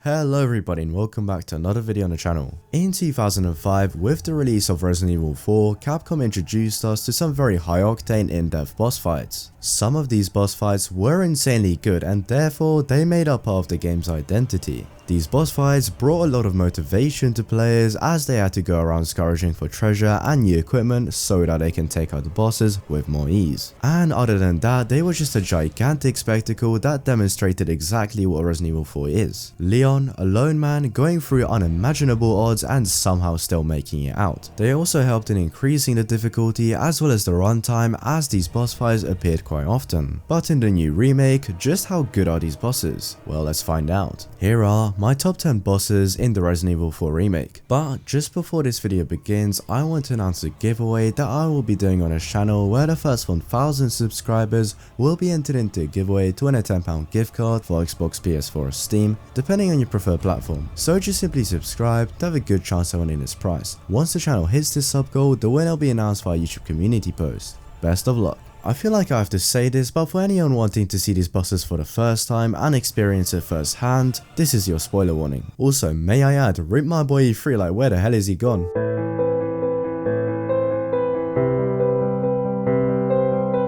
Hello everybody and welcome back to another video on the channel. In 2005, with the release of Resident Evil 4, Capcom introduced us to some very high-octane in-depth boss fights. Some of these boss fights were insanely good and therefore they made up part of the game's identity. These boss fights brought a lot of motivation to players as they had to go around scrounging for treasure and new equipment so that they can take out the bosses with more ease. And other than that, they were just a gigantic spectacle that demonstrated exactly what Resident Evil 4 is. Leon, a lone man going through unimaginable odds and somehow still making it out. They also helped in increasing the difficulty as well as the runtime as these boss fights appeared quite often. But in the new remake, just how good are these bosses? Well, let's find out. Here are my top 10 bosses in the Resident Evil 4 remake. But just before this video begins, I want to announce a giveaway that I will be doing on this channel where the first 1000 subscribers will be entered into a giveaway to win a £10 gift card for Xbox, PS4 or Steam, depending on your preferred platform. So just simply subscribe to have a good chance of winning this prize. Once the channel hits this sub goal, the winner will be announced via YouTube community post. Best of luck. I feel like I have to say this, but for anyone wanting to see these bosses for the first time and experience it firsthand, this is your spoiler warning. Also, may I add, rip my boy E3, like where the hell is he gone?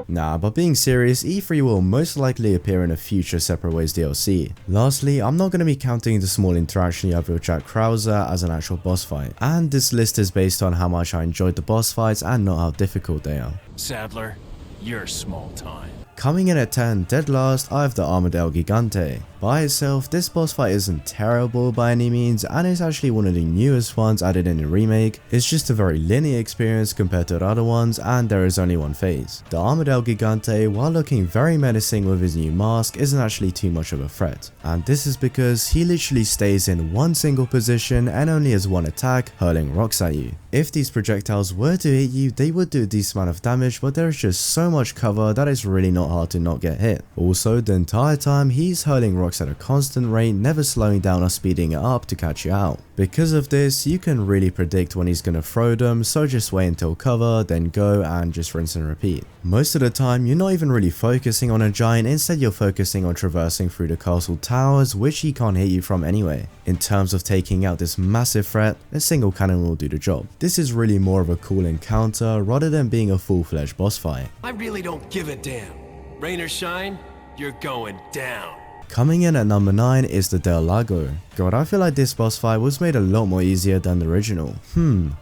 Nah, but being serious, E3 will most likely appear in a future Separate Ways DLC. Lastly, I'm not going to be counting the small interaction you have with Jack Krause as an actual boss fight. And this list is based on how much I enjoyed the boss fights and not how difficult they are. Sadler, you're small time. Coming in at 10, dead last, I have the Armored El Gigante. By itself, this boss fight isn't terrible by any means and it's actually one of the newest ones added in the remake. It's just a very linear experience compared to the other ones and there is only one phase. The Armored El Gigante, while looking very menacing with his new mask, isn't actually too much of a threat. And this is because he literally stays in one single position and only has one attack, hurling rocks at you. If these projectiles were to hit you, they would do a decent amount of damage, but there is just so much cover that it's really not hard to not get hit. Also, the entire time he's hurling rocks at a constant rate, never slowing down or speeding it up to catch you out. Because of this, you can really predict when he's gonna throw them, so just wait until cover, then go and just rinse and repeat. Most of the time, you're not even really focusing on a giant, instead you're focusing on traversing through the castle towers, which he can't hit you from anyway. In terms of taking out this massive threat, a single cannon will do the job. This is really more of a cool encounter rather than being a full-fledged boss fight. I really don't give a damn. Rain or shine, you're going down. Coming in at number 9 is the Del Lago. God, I feel like this boss fight was made a lot more easier than the original.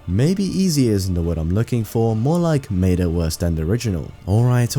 Maybe easy isn't the word I'm looking for, more like made it worse than the original. Alright,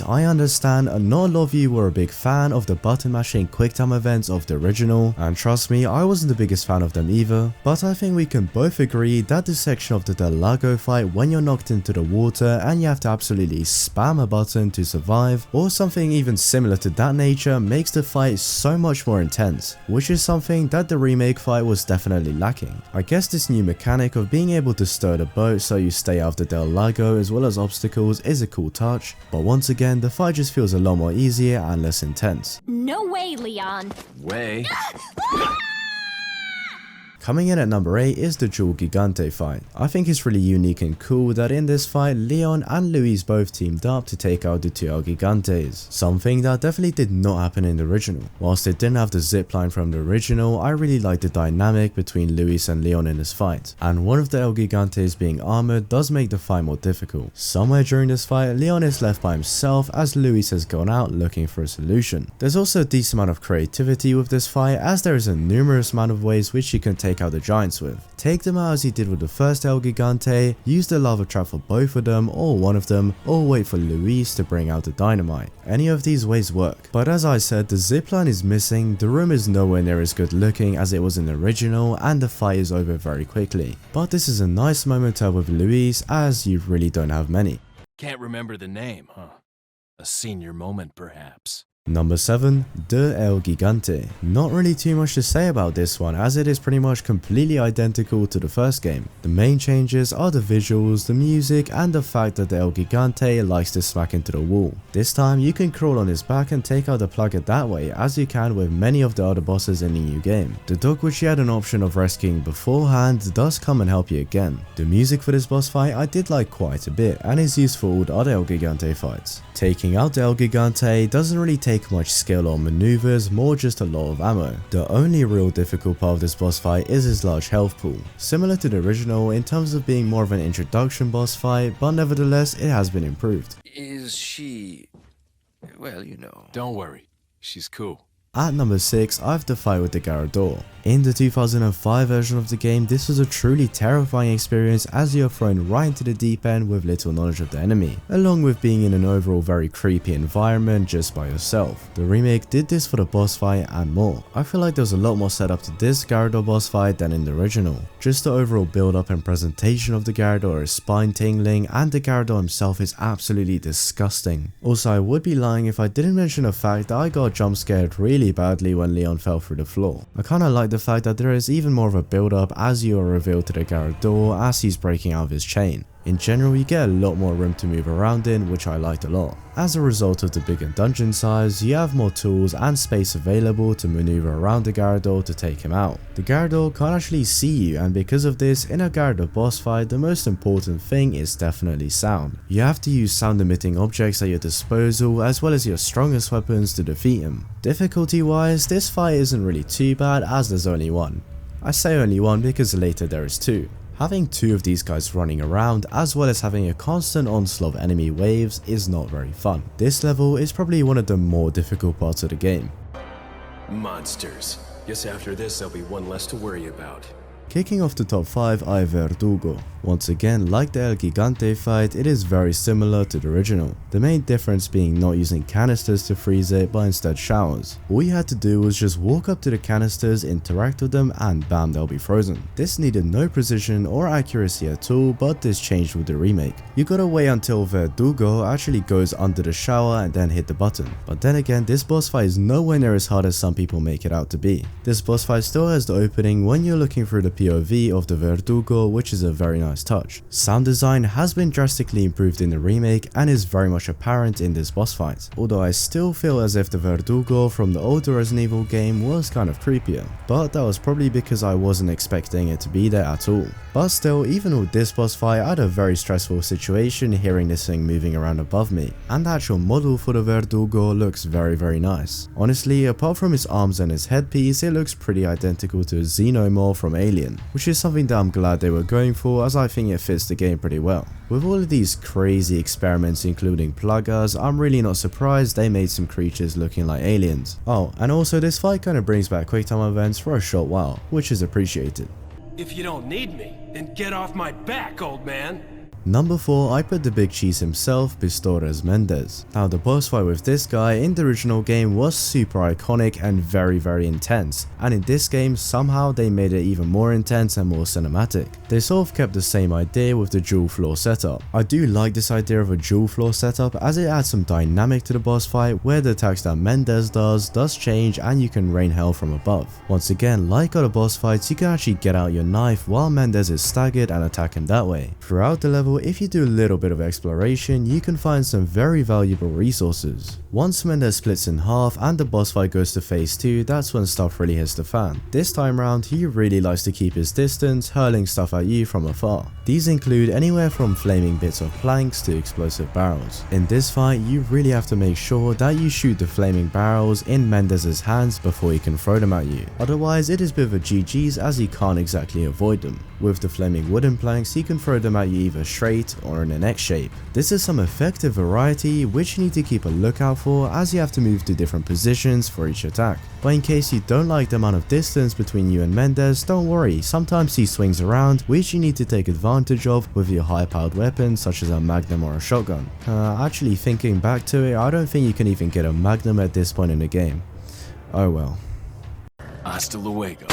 I understand not a lot of you were a big fan of the button mashing quick time events of the original, and trust me, I wasn't the biggest fan of them either, but I think we can both agree that the section of the Del Lago fight when you're knocked into the water and you have to absolutely spam a button to survive, or something even similar to that nature, makes the fight so much more intense, which is something that the remake fight was definitely lacking. I guess this new mechanic of being able to stir the boat so you stay out of the Del Lago as well as obstacles is a cool touch, but once again the fight just feels a lot more easier and less intense. No way, Leon. Way? Coming in at number 8 is the Dual Gigante fight. I think it's really unique and cool that in this fight, Leon and Luis both teamed up to take out the two El Gigantes. Something that definitely did not happen in the original. Whilst it didn't have the zipline from the original, I really liked the dynamic between Luis and Leon in this fight. And one of the El Gigantes being armored does make the fight more difficult. Somewhere during this fight, Leon is left by himself as Luis has gone out looking for a solution. There's also a decent amount of creativity with this fight as there is a numerous amount of ways which you can take out the giants with. Take them out as he did with the first El Gigante, use the lava trap for both of them or one of them, or wait for Luis to bring out the dynamite. Any of these ways work, but as I said, the zipline is missing, the room is nowhere near as good looking as it was in the original, and the fight is over very quickly. But this is a nice moment to have with Luis as you really don't have many. Can't remember the name, huh? A senior moment, perhaps. Number 7, the El Gigante. Not really too much to say about this one as it is pretty much completely identical to the first game. The main changes are the visuals, the music and the fact that the El Gigante likes to smack into the wall. This time you can crawl on his back and take out the plugger that way as you can with many of the other bosses in the new game. The dog which you had an option of rescuing beforehand does come and help you again. The music for this boss fight I did like quite a bit and is used for all the other El Gigante fights. Taking out the El Gigante doesn't really take take much skill or maneuvers, more just a lot of ammo. The only real difficult part of this boss fight is his large health pool, similar to the original in terms of being more of an introduction boss fight, but nevertheless it has been improved. Is she... well, you know. Don't worry, she's cool. At number 6, I have the fight with the Garrador. In the 2005 version of the game, this was a truly terrifying experience as you are thrown right into the deep end with little knowledge of the enemy, along with being in an overall very creepy environment just by yourself. The remake did this for the boss fight and more. I feel like there was a lot more set up to this Garrador boss fight than in the original. Just the overall build up and presentation of the Garrador is spine tingling, and the Garrador himself is absolutely disgusting. Also, I would be lying if I didn't mention the fact that I got jump scared really badly when Leon fell through the floor. I kinda like the fact that there is even more of a build up as you are revealed to the Garrador as he's breaking out of his chain. In general, you get a lot more room to move around in, which I liked a lot. As a result of the bigger dungeon size, you have more tools and space available to maneuver around the Garrador to take him out. The Garrador can't actually see you, and because of this, in a Garrador boss fight, the most important thing is definitely sound. You have to use sound emitting objects at your disposal as well as your strongest weapons to defeat him. Difficulty wise, this fight isn't really too bad as there's only one. I say only one because later there is two. Having two of these guys running around as well as having a constant onslaught of enemy waves is not very fun. This level is probably one of the more difficult parts of the game. Monsters. Guess after this there'll be one less to worry about. Kicking off the top 5, I have Verdugo. Once again, like the El Gigante fight, it is very similar to the original. The main difference being not using canisters to freeze it, but instead showers. All you had to do was just walk up to the canisters, interact with them, and bam, they'll be frozen. This needed no precision or accuracy at all, but this changed with the remake. You gotta wait until Verdugo actually goes under the shower and then hit the button. But then again, this boss fight is nowhere near as hard as some people make it out to be. This boss fight still has the opening when you're looking through the POV of the Verdugo, which is a very nice touch. Sound design has been drastically improved in the remake and is very much apparent in this boss fight, although I still feel as if the Verdugo from the older Resident Evil game was kind of creepier, but that was probably because I wasn't expecting it to be there at all. But still, even with this boss fight, I had a very stressful situation hearing this thing moving around above me, and the actual model for the Verdugo looks very nice. Honestly, apart from his arms and his headpiece, it looks pretty identical to a Xenomorph from Alien, which is something that I'm glad they were going for as I think it fits the game pretty well. With all of these crazy experiments including pluggers, I'm really not surprised they made some creatures looking like aliens. Oh, and also this fight kind of brings back QuickTime events for a short while, which is appreciated. If you don't need me, then get off my back, old man. Number 4, I put the big cheese himself, Pedro Mendez. Now the boss fight with this guy in the original game was super iconic and very intense, and in this game somehow they made it even more intense and more cinematic. They sort of kept the same idea with the dual floor setup. I do like this idea of a dual floor setup as it adds some dynamic to the boss fight where the attacks that Mendez does change and you can rain hell from above. Once again, like other boss fights, you can actually get out your knife while Mendez is staggered and attack him that way. Throughout the level, if you do a little bit of exploration, you can find some very valuable resources. Once Mendez splits in half and the boss fight goes to phase 2, that's when stuff really hits the fan. This time round, he really likes to keep his distance, hurling stuff at you from afar. These include anywhere from flaming bits of planks to explosive barrels. In this fight, you really have to make sure that you shoot the flaming barrels in Mendez's hands before he can throw them at you. Otherwise, it is a bit of a GG's as he can't exactly avoid them. With the flaming wooden planks, he can throw them at you either straight or in an X shape. This is some effective variety which you need to keep a lookout for as you have to move to different positions for each attack. But in case you don't like the amount of distance between you and Mendez, don't worry, sometimes he swings around which you need to take advantage of with your high powered weapons such as a magnum or a shotgun. Actually thinking back to it, I don't think you can even get a magnum at this point in the game. Oh well. Hasta luego.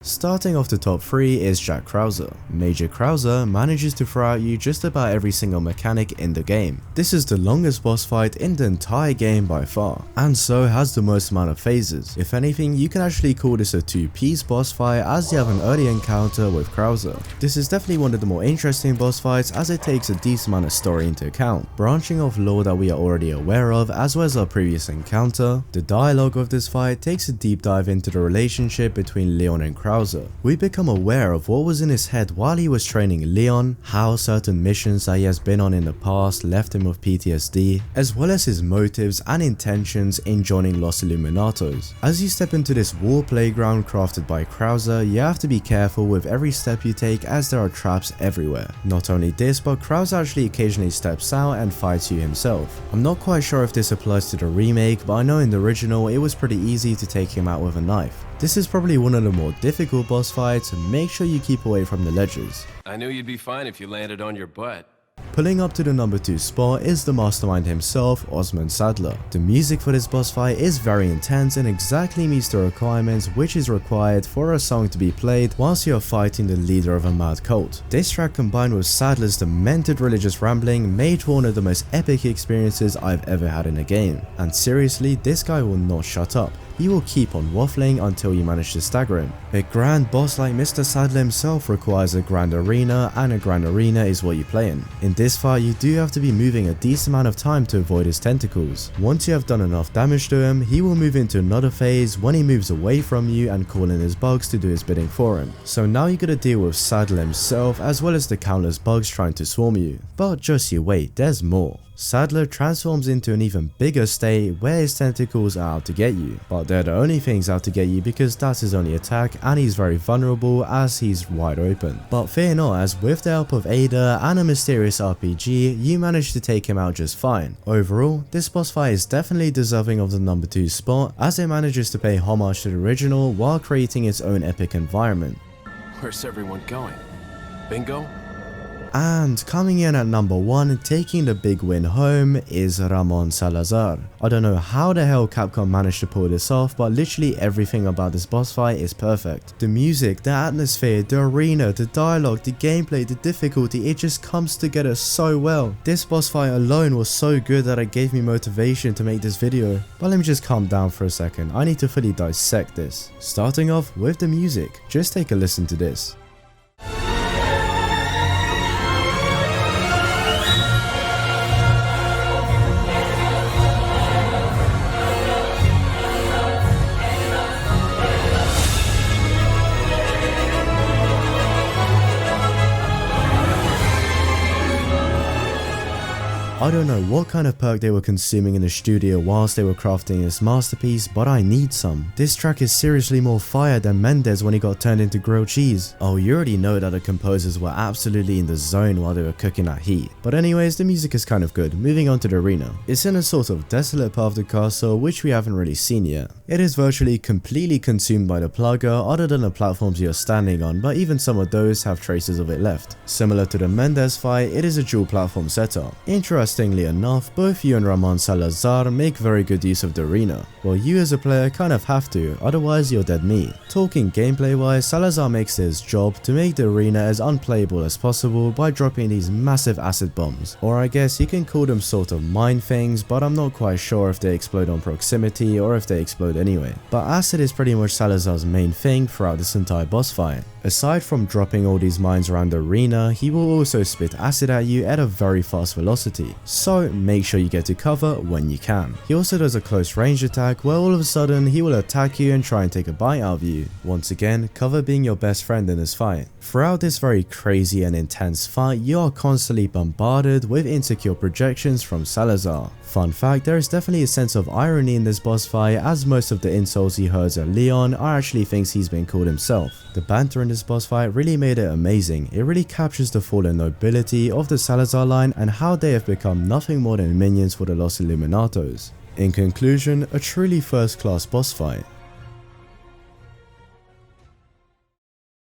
Starting off the top 3 is Jack Krause. Major Krause manages to throw at you just about every single mechanic in the game. This is the longest boss fight in the entire game by far, and so has the most amount of phases. If anything, you can actually call this a 2-piece boss fight as you have an early encounter with Krause. This is definitely one of the more interesting boss fights as it takes a decent amount of story into account, branching off lore that we are already aware of as well as our previous encounter. The dialogue of this fight takes a deep dive into the relationship between Leon and Krause, Krause. We become aware of what was in his head while he was training Leon, how certain missions that he has been on in the past left him with PTSD, as well as his motives and intentions in joining Los Iluminados. As you step into this war playground crafted by Krause, you have to be careful with every step you take as there are traps everywhere. Not only this, but Krause actually occasionally steps out and fights you himself. I'm not quite sure if this applies to the remake, but I know in the original it was pretty easy to take him out with a knife. This is probably one of the more difficult boss fights, make sure you keep away from the ledges. I knew you'd be fine if you landed on your butt. Pulling up to the number 2 spot is the mastermind himself, Osman Sadler. The music for this boss fight is very intense and exactly meets the requirements which is required for a song to be played whilst you are fighting the leader of a mad cult. This track combined with Sadler's demented religious rambling made for one of the most epic experiences I've ever had in a game. And seriously, this guy will not shut up. He will keep on waffling until you manage to stagger him. A grand boss like Mr. Sadler himself requires a grand arena, and a grand arena is what you play in. In this fight you do have to be moving a decent amount of time to avoid his tentacles. Once you have done enough damage to him, he will move into another phase when he moves away from you and call in his bugs to do his bidding for him. So now you gotta deal with Sadler himself as well as the countless bugs trying to swarm you. But just you wait, there's more. Sadler transforms into an even bigger state where his tentacles are out to get you, but they're the only things out to get you because that's his only attack and he's very vulnerable as he's wide open. But fear not, as with the help of Ada and a mysterious RPG, you manage to take him out just fine. Overall, this boss fight is definitely deserving of the number 2 spot as it manages to pay homage to the original while creating its own epic environment. Where's everyone going? Bingo? And coming in at number 1, taking the big win home, is Ramon Salazar. I don't know how the hell Capcom managed to pull this off, but literally everything about this boss fight is perfect. The music, the atmosphere, the arena, the dialogue, the gameplay, the difficulty, it just comes together so well. This boss fight alone was so good that it gave me motivation to make this video. But let me just calm down for a second, I need to fully dissect this. Starting off with the music, just take a listen to this. I don't know what kind of perk they were consuming in the studio whilst they were crafting this masterpiece, but I need some. This track is seriously more fire than Mendez when he got turned into grilled cheese. Oh, you already know that the composers were absolutely in the zone while they were cooking that heat. But anyways, the music is kind of good. Moving on to the arena. It's in a sort of desolate part of the castle which we haven't really seen yet. It is virtually completely consumed by the plugger other than the platforms you're standing on, but even some of those have traces of it left. Similar to the Mendez fight, it is a dual platform setup. Interestingly enough, both you and Ramon Salazar make very good use of the arena, while you as a player kind of have to, otherwise you're dead meat. Talking gameplay wise, Salazar makes it his job to make the arena as unplayable as possible by dropping these massive acid bombs, or I guess you can call them sort of mine things, but I'm not quite sure if they explode on proximity or if they explode anyway. But acid is pretty much Salazar's main thing throughout this entire boss fight. Aside from dropping all these mines around the arena, he will also spit acid at you at a very fast velocity, so make sure you get to cover when you can. He also does a close range attack where all of a sudden he will attack you and try and take a bite out of you. Once again, cover being your best friend in this fight. Throughout this very crazy and intense fight, you are constantly bombarded with insecure projections from Salazar. Fun fact, there is definitely a sense of irony in this boss fight, as most of the insults he hears at Leon are actually things he's been called himself. The banter in this boss fight really made it amazing. It really captures the fallen nobility of the Salazar line and how they have become nothing more than minions for the Los Iluminados. In conclusion, a truly first-class boss fight.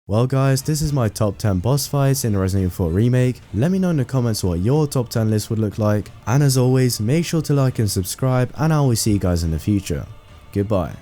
Well guys, this is my top 10 boss fights in Resident Evil 4 Remake. Let me know in the comments what your top 10 list would look like. And as always, make sure to like and subscribe, and I will see you guys in the future. Goodbye.